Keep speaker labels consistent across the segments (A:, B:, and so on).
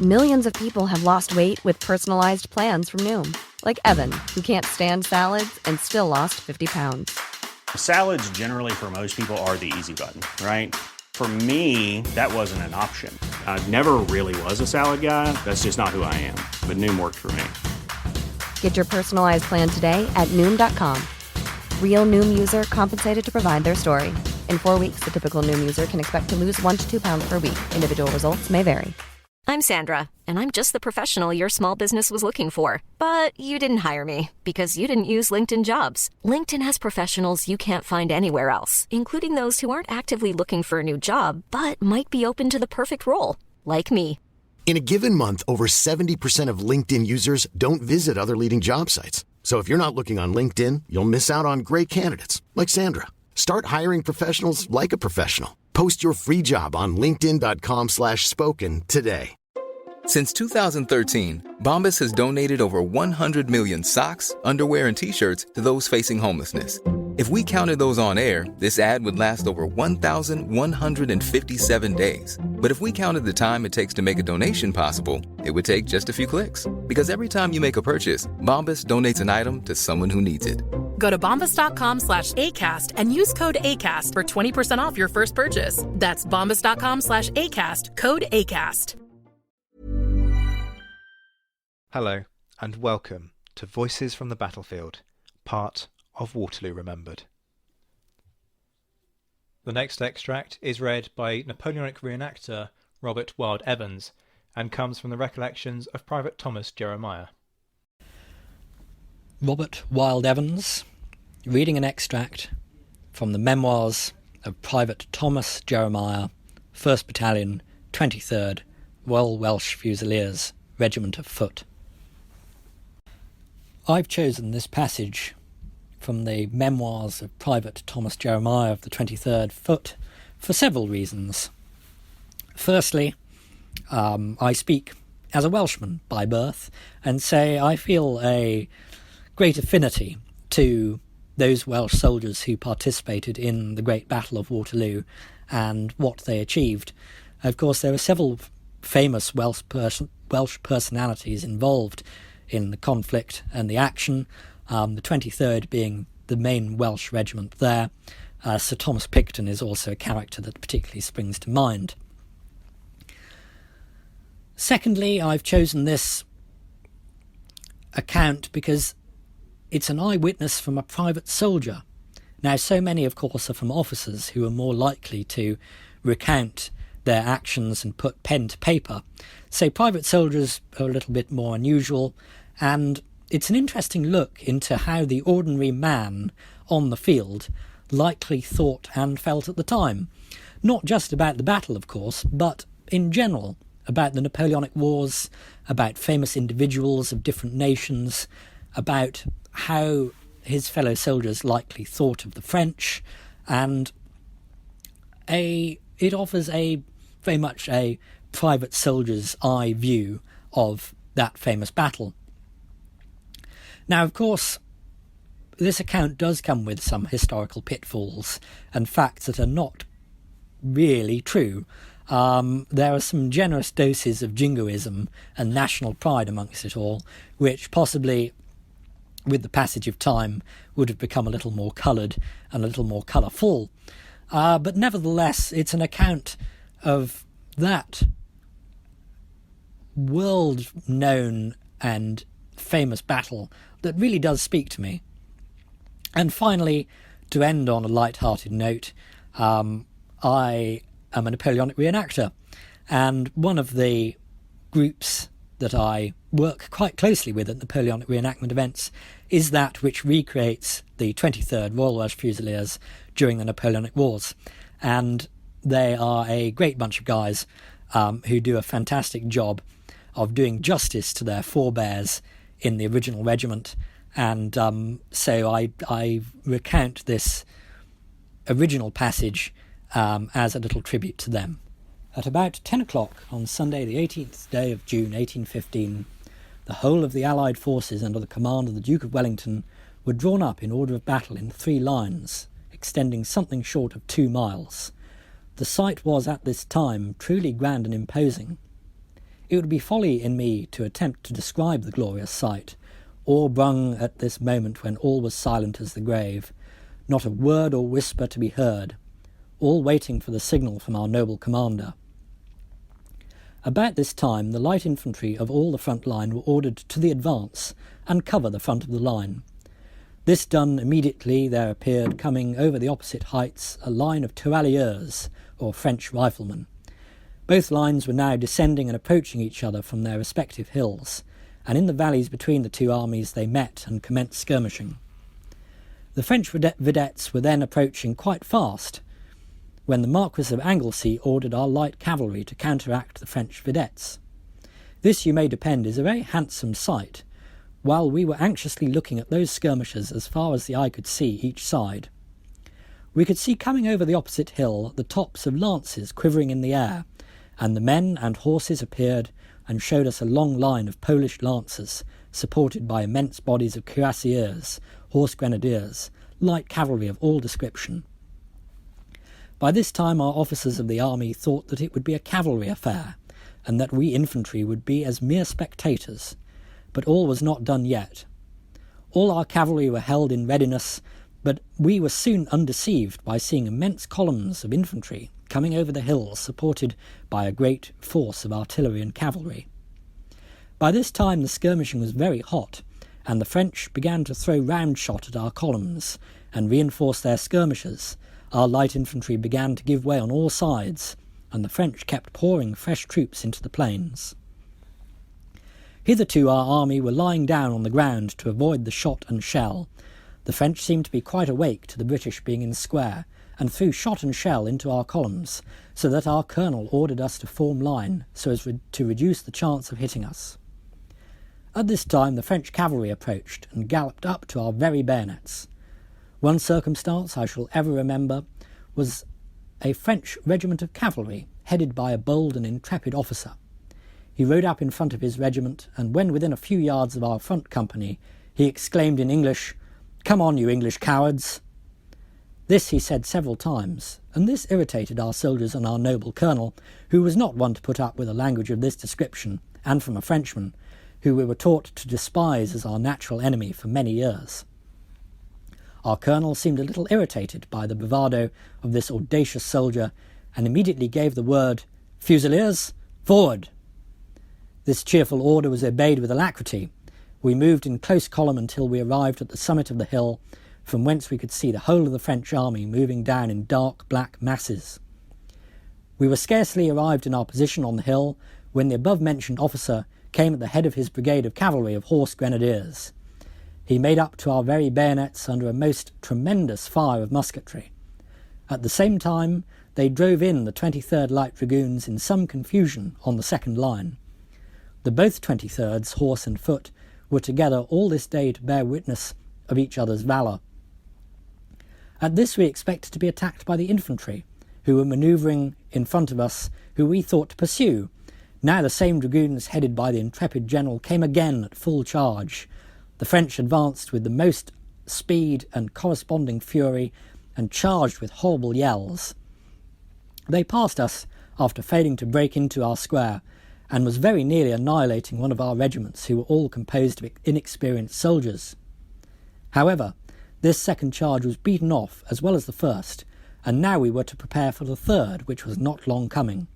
A: Millions of people have lost weight with personalized plans from Noom. Like Evan, who can't stand salads and still lost 50 pounds.
B: Salads generally for most people are the easy button, right? For me, that wasn't an option. I never really was a salad guy. That's just not who I am. But Noom worked for me.
A: Get your personalized plan today at Noom.com. Real Noom user compensated to provide their story. In 4 weeks, the typical Noom user can expect to lose 1 to 2 pounds per week. Individual results may vary.
C: I'm Sandra, and I'm just the professional your small business was looking for. But you didn't hire me because you didn't use LinkedIn Jobs. LinkedIn has professionals you can't find anywhere else, including those who aren't actively looking for a new job, but might be open to the perfect role, like me.
D: In a given month, over 70% of LinkedIn users don't visit other leading job sites. So if you're not looking on LinkedIn, you'll miss out on great candidates like Sandra. Start hiring professionals like a professional. Post your free job on linkedin.com/spoken today.
E: Since 2013, Bombas has donated over 100 million socks, underwear, and T-shirts to those facing homelessness. If we counted those on air, this ad would last over 1,157 days. But if we counted the time it takes to make a donation possible, it would take just a few clicks. Because every time you make a purchase, Bombas donates an item to someone who needs it.
F: Go to bombas.com/ACAST and use code ACAST for 20% off your first purchase. That's bombas.com/ACAST, code ACAST.
G: Hello, and welcome to Voices from the Battlefield, part of Waterloo Remembered. The next extract is read by Napoleonic reenactor Robert Wilde Evans and comes from the recollections of Private Thomas Jeremiah.
H: Robert Wilde Evans, reading an extract from the memoirs of Private Thomas Jeremiah, 1st Battalion, 23rd Royal Welsh Fusiliers, Regiment of Foot. I've chosen this passage from the memoirs of Private Thomas Jeremiah of the 23rd Foot for several reasons. Firstly, I speak as a Welshman by birth, and say I feel a great affinity to those Welsh soldiers who participated in the Great Battle of Waterloo and what they achieved. Of course, there were several famous Welsh personalities involved in the conflict and the action, the 23rd being the main Welsh regiment there. Sir Thomas Picton is also a character that particularly springs to mind. Secondly, I've chosen this account because it's an eyewitness from a private soldier. Now, so many, of course, are from officers who are more likely to recount their actions and put pen to paper. So private soldiers are a little bit more unusual, and it's an interesting look into how the ordinary man on the field likely thought and felt at the time. Not just about the battle, of course, but in general, about the Napoleonic Wars, about famous individuals of different nations, about how his fellow soldiers likely thought of the French, and it offers very much a private soldier's eye view of that famous battle. Now, of course, this account does come with some historical pitfalls and facts that are not really true. There are some generous doses of jingoism and national pride amongst it all, which possibly, with the passage of time, would have become a little more coloured and a little more colourful. But nevertheless, it's an account of that world-known and famous battle that really does speak to me. And finally, to end on a light-hearted note, I am a Napoleonic reenactor, and one of the groups that I work quite closely with at Napoleonic reenactment events is that which recreates the 23rd Royal Welsh Fusiliers during the Napoleonic Wars. And they are a great bunch of guys who do a fantastic job of doing justice to their forebears in the original regiment. And so I recount this original passage as a little tribute to them. At about 10 o'clock on Sunday the 18th day of June 1815, the whole of the Allied forces under the command of the Duke of Wellington were drawn up in order of battle in 3 lines, extending something short of 2 miles. The sight was at this time truly grand and imposing. It would be folly in me to attempt to describe the glorious sight, o'erbrung at this moment when all was silent as the grave, not a word or whisper to be heard, all waiting for the signal from our noble commander. About this time the light infantry of all the front line were ordered to the advance and cover the front of the line. This done, immediately there appeared, coming over the opposite heights, a line of tirailleurs, or French riflemen. Both lines were now descending and approaching each other from their respective hills, and in the valleys between the two armies they met and commenced skirmishing. The French vedettes were then approaching quite fast, when the Marquis of Anglesey ordered our light cavalry to counteract the French vedettes. This, you may depend, is a very handsome sight, while we were anxiously looking at those skirmishers as far as the eye could see each side. We could see coming over the opposite hill the tops of lances quivering in the air, and the men and horses appeared and showed us a long line of Polish lancers, supported by immense bodies of cuirassiers, horse grenadiers, light cavalry of all description. By this time our officers of the army thought that it would be a cavalry affair, and that we infantry would be as mere spectators. But all was not done yet. All our cavalry were held in readiness, but we were soon undeceived by seeing immense columns of infantry coming over the hills, supported by a great force of artillery and cavalry. By this time the skirmishing was very hot, and the French began to throw round shot at our columns and reinforce their skirmishers. Our light infantry began to give way on all sides, and the French kept pouring fresh troops into the plains. Hitherto our army were lying down on the ground to avoid the shot and shell. The French seemed to be quite awake to the British being in square, and threw shot and shell into our columns, so that our colonel ordered us to form line so as to reduce the chance of hitting us. At this time the French cavalry approached and galloped up to our very bayonets. One circumstance I shall ever remember was a French regiment of cavalry, headed by a bold and intrepid officer. He rode up in front of his regiment, and when within a few yards of our front company, he exclaimed in English, "Come on, you English cowards!" This he said several times, and this irritated our soldiers and our noble colonel, who was not one to put up with a language of this description, and from a Frenchman, who we were taught to despise as our natural enemy for many years. Our colonel seemed a little irritated by the bravado of this audacious soldier, and immediately gave the word, "Fusiliers, forward!" This cheerful order was obeyed with alacrity. We moved in close column until we arrived at the summit of the hill, from whence we could see the whole of the French army moving down in dark black masses. We were scarcely arrived in our position on the hill when the above-mentioned officer came at the head of his brigade of cavalry of horse grenadiers. He made up to our very bayonets under a most tremendous fire of musketry. At the same time they drove in the 23rd Light Dragoons in some confusion on the second line. The both 23rds, horse and foot, were together all this day to bear witness of each other's valour. At this we expected to be attacked by the infantry, who were manoeuvring in front of us, who we thought to pursue. Now the same dragoons, headed by the intrepid general, came again at full charge. The French advanced with the most speed and corresponding fury, and charged with horrible yells. They passed us after failing to break into our square, and was very nearly annihilating one of our regiments, who were all composed of inexperienced soldiers. However, this second charge was beaten off as well as the first, and now we were to prepare for the third, which was not long coming.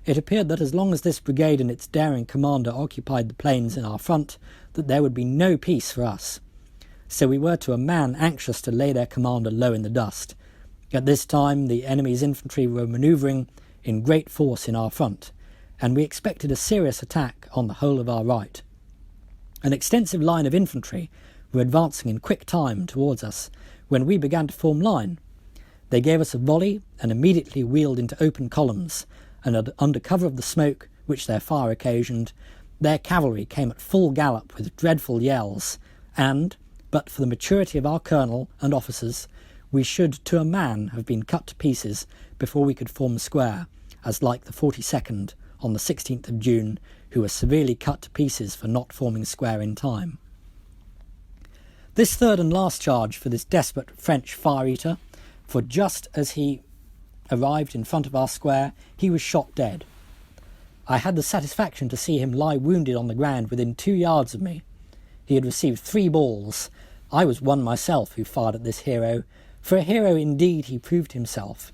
H: It appeared that as long as this brigade and its daring commander occupied the plains in our front, that there would be no peace for us. So we were to a man anxious to lay their commander low in the dust. At this time the enemy's infantry were manoeuvring in great force in our front, and we expected a serious attack on the whole of our right. An extensive line of infantry were advancing in quick time towards us, when we began to form line. They gave us a volley, and immediately wheeled into open columns, and under cover of the smoke which their fire occasioned, their cavalry came at full gallop with dreadful yells, and, but for the maturity of our colonel and officers, we should to a man have been cut to pieces before we could form square, as like the 42nd on the 16th of June, who were severely cut to pieces for not forming square in time. This third and last charge for this desperate French fire-eater, for just as he arrived in front of our square, he was shot dead. I had the satisfaction to see him lie wounded on the ground within 2 yards of me. He had received 3 balls. I was one myself who fired at this hero. For a hero indeed he proved himself,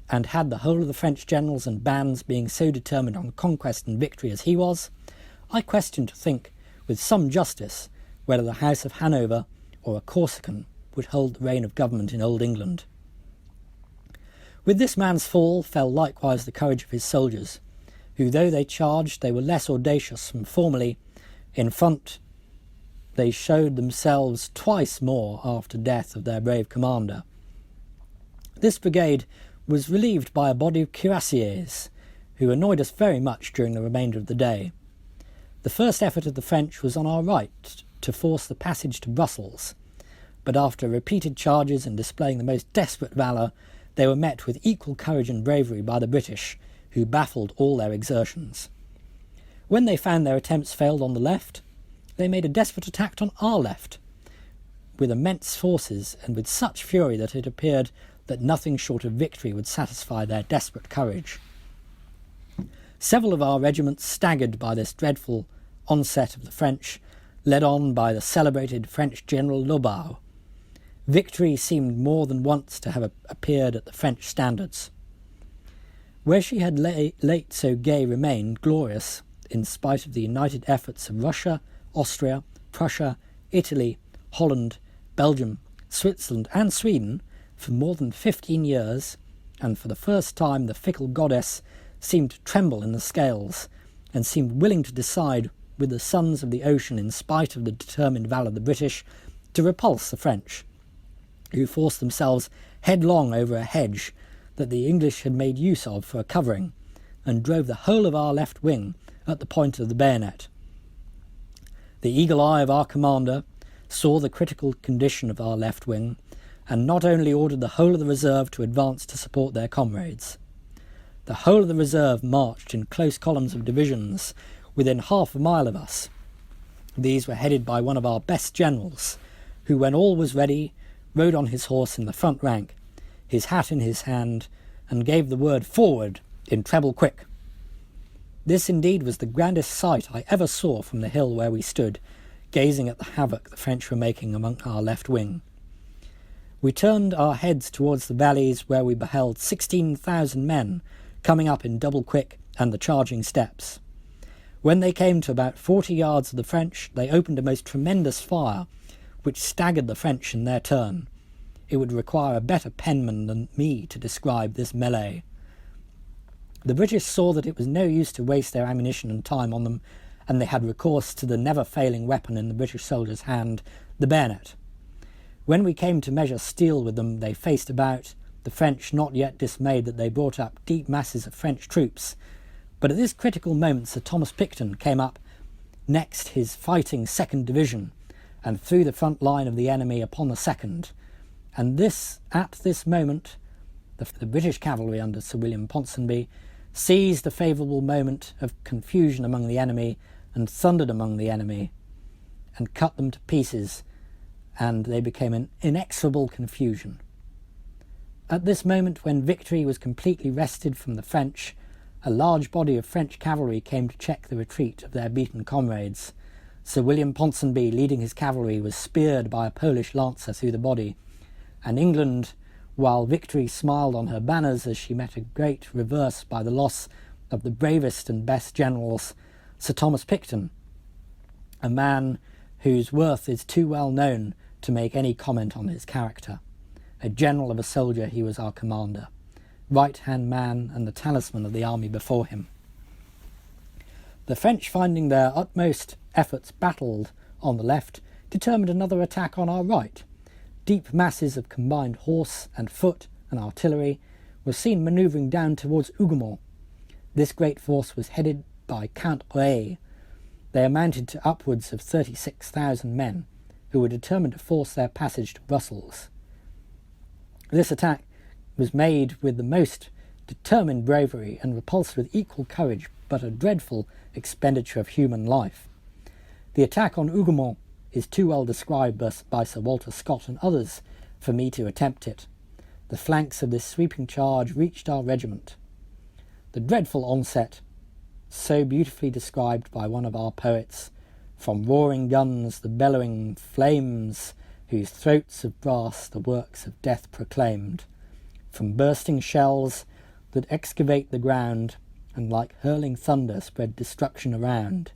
H: and had the whole of the French generals and bands being so determined on conquest and victory as he was, I question to think, with some justice, whether the House of Hanover or a Corsican would hold the reign of government in Old England. With this man's fall fell likewise the courage of his soldiers, who, though they charged, they were less audacious, and formerly, in front, they showed themselves twice more after death of their brave commander. This brigade was relieved by a body of cuirassiers, who annoyed us very much during the remainder of the day. The first effort of the French was on our right, to force the passage to Brussels, but after repeated charges and displaying the most desperate valour, they were met with equal courage and bravery by the British, who baffled all their exertions. When they found their attempts failed on the left, they made a desperate attack on our left, with immense forces and with such fury that it appeared that nothing short of victory would satisfy their desperate courage. Several of our regiments staggered by this dreadful onset of the French, led on by the celebrated French General Lobau. Victory seemed more than once to have appeared at the French standards. Where she had late so gay remained glorious, in spite of the united efforts of Russia, Austria, Prussia, Italy, Holland, Belgium, Switzerland and Sweden, for more than 15 years, and for the first time the fickle goddess seemed to tremble in the scales, and seemed willing to decide with the sons of the ocean, in spite of the determined valour of the British, to repulse the French, who forced themselves headlong over a hedge that the English had made use of for a covering, and drove the whole of our left wing at the point of the bayonet. The eagle eye of our commander saw the critical condition of our left wing, and not only ordered the whole of the reserve to advance to support their comrades. The whole of the reserve marched in close columns of divisions within half a mile of us. These were headed by one of our best generals, who, when all was ready, rode on his horse in the front rank, his hat in his hand, and gave the word "forward" in treble quick. This indeed was the grandest sight I ever saw from the hill where we stood, gazing at the havoc the French were making among our left wing. We turned our heads towards the valleys, where we beheld 16,000 men coming up in double quick and the charging steps. When they came to about 40 yards of the French, they opened a most tremendous fire, which staggered the French in their turn. It would require a better penman than me to describe this melee. The British saw that it was no use to waste their ammunition and time on them, and they had recourse to the never-failing weapon in the British soldier's hand, the bayonet. When we came to measure steel with them, they faced about, the French not yet dismayed that they brought up deep masses of French troops. But at this critical moment Sir Thomas Picton came up next his fighting 2nd Division, and threw the front line of the enemy upon the 2nd. And at this moment, the British cavalry under Sir William Ponsonby seized the favourable moment of confusion among the enemy, and thundered among the enemy, and cut them to pieces, and they became an inexorable confusion. At this moment, when victory was completely wrested from the French, a large body of French cavalry came to check the retreat of their beaten comrades. Sir William Ponsonby, leading his cavalry, was speared by a Polish lancer through the body, and England, while victory smiled on her banners as she met a great reverse by the loss of the bravest and best generals, Sir Thomas Picton, a man whose worth is too well known to make any comment on his character. A general of a soldier, he was our commander, right-hand man and the talisman of the army before him. The French, finding their utmost efforts baffled on the left, determined another attack on our right. Deep masses of combined horse and foot and artillery were seen manoeuvring down towards Hougoumont. This great force was headed by Count Reille. They amounted to upwards of 36,000 men, who were determined to force their passage to Brussels. This attack was made with the most determined bravery and repulsed with equal courage, but a dreadful expenditure of human life. The attack on Hougoumont is too well described by Sir Walter Scott and others for me to attempt it. The flanks of this sweeping charge reached our regiment. The dreadful onset so beautifully described by one of our poets, from roaring guns, the bellowing flames, whose throats of brass the works of death proclaimed, from bursting shells that excavate the ground, and like hurling thunder spread destruction around.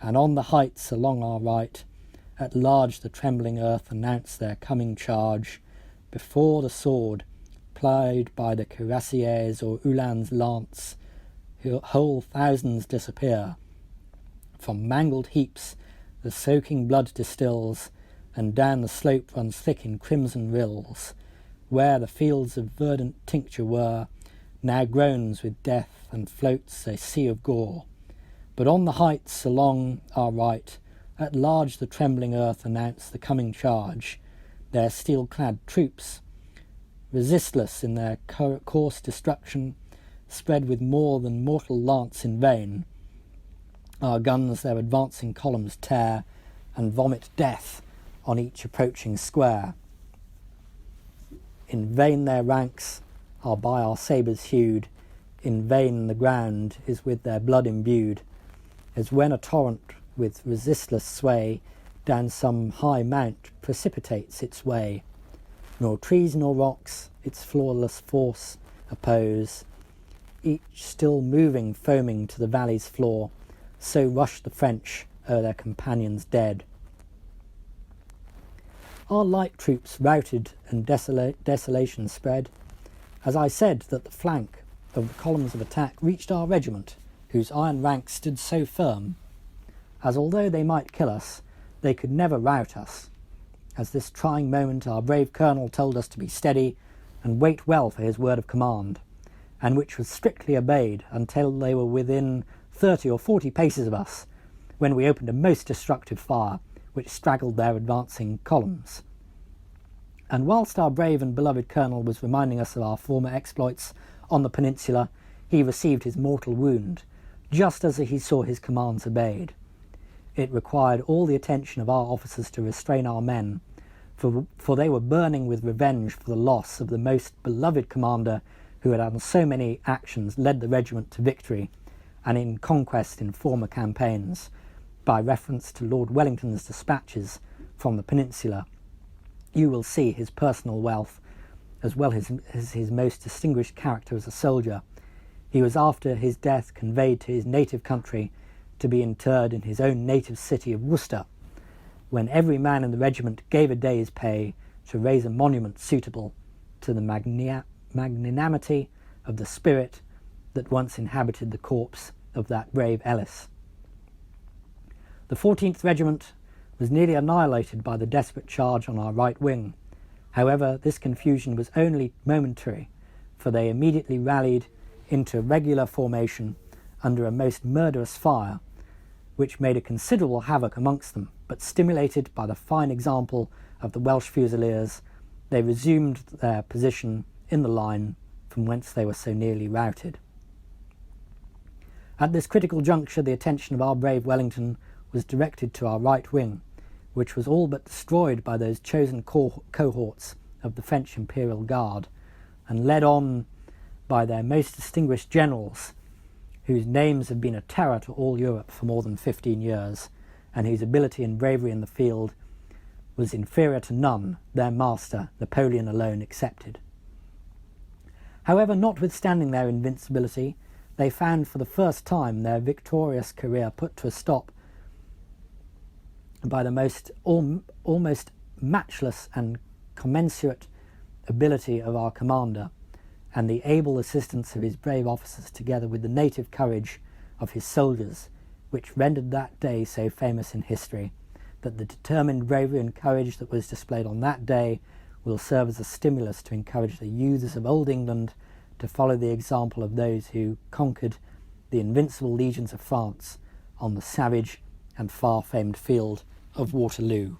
H: And on the heights along our right, at large the trembling earth announced their coming charge, before the sword, plied by the cuirassiers or Uhlans' lance, whole thousands disappear. From mangled heaps the soaking blood distills, and down the slope runs thick in crimson rills, where the fields of verdant tincture were, now groans with death and floats a sea of gore. But on the heights along our right, at large the trembling earth announced the coming charge, their steel-clad troops, resistless in their coarse destruction, spread with more than mortal lance in vain. Our guns their advancing columns tear, and vomit death on each approaching square. In vain their ranks are by our sabres hewed, in vain the ground is with their blood imbued, as when a torrent with resistless sway down some high mount precipitates its way. Nor trees nor rocks its flawless force oppose, each still moving foaming to the valley's floor, so rushed the French o'er their companions dead. Our light troops routed and desolation spread. As I said, that the flank of the columns of attack reached our regiment, whose iron ranks stood so firm, as although they might kill us, they could never rout us. As this trying moment our brave colonel told us to be steady and wait well for his word of command, and which was strictly obeyed until they were within 30 or 40 paces of us, when we opened a most destructive fire, which straggled their advancing columns. And whilst our brave and beloved colonel was reminding us of our former exploits on the peninsula, he received his mortal wound, just as he saw his commands obeyed. It required all the attention of our officers to restrain our men, for they were burning with revenge for the loss of the most beloved commander who had on so many actions led the regiment to victory and in conquest in former campaigns, by reference to Lord Wellington's dispatches from the peninsula. You will see his personal wealth, as well as his most distinguished character as a soldier. He was after his death conveyed to his native country to be interred in his own native city of Worcester, when every man in the regiment gave a day's pay to raise a monument suitable to the magnanimity of the spirit that once inhabited the corpse of that brave Ellis. The 14th Regiment was nearly annihilated by the desperate charge on our right wing. However, this confusion was only momentary, for they immediately rallied into regular formation under a most murderous fire, which made a considerable havoc amongst them, but stimulated by the fine example of the Welsh Fusiliers, they resumed their position in the line from whence they were so nearly routed. At this critical juncture, the attention of our brave Wellington was directed to our right wing, which was all but destroyed by those chosen cohorts of the French Imperial Guard, and led on by their most distinguished generals, whose names have been a terror to all Europe for more than 15 years, and whose ability and bravery in the field was inferior to none, their master, Napoleon alone excepted. However, notwithstanding their invincibility, they found for the first time their victorious career put to a stop by the almost matchless and commensurate ability of our commander, and the able assistance of his brave officers, together with the native courage of his soldiers, which rendered that day so famous in history, that the determined bravery and courage that was displayed on that day will serve as a stimulus to encourage the youths of Old England to follow the example of those who conquered the invincible legions of France on the savage and far-famed field of Waterloo.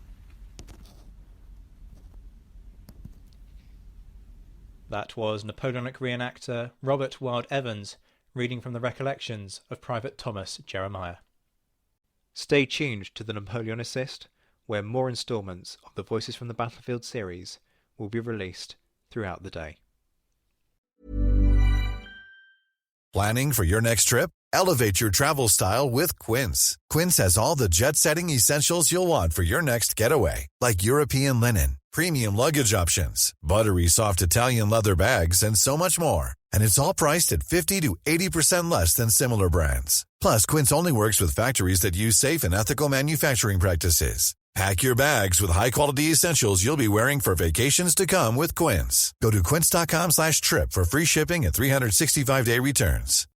G: That was Napoleonic reenactor Robert Wilde Evans reading from the recollections of Private Thomas Jeremiah. Stay tuned to the Napoleonicist, where more instalments of the Voices from the Battlefield series will be released throughout the day.
I: Planning for your next trip? Elevate your travel style with Quince. Quince has all the jet-setting essentials you'll want for your next getaway, like European linen, premium luggage options, buttery soft Italian leather bags, and so much more. And it's all priced at 50 to 80% less than similar brands. Plus, Quince only works with factories that use safe and ethical manufacturing practices. Pack your bags with high-quality essentials you'll be wearing for vacations to come with Quince. Go to quince.com/trip for free shipping and 365-day returns.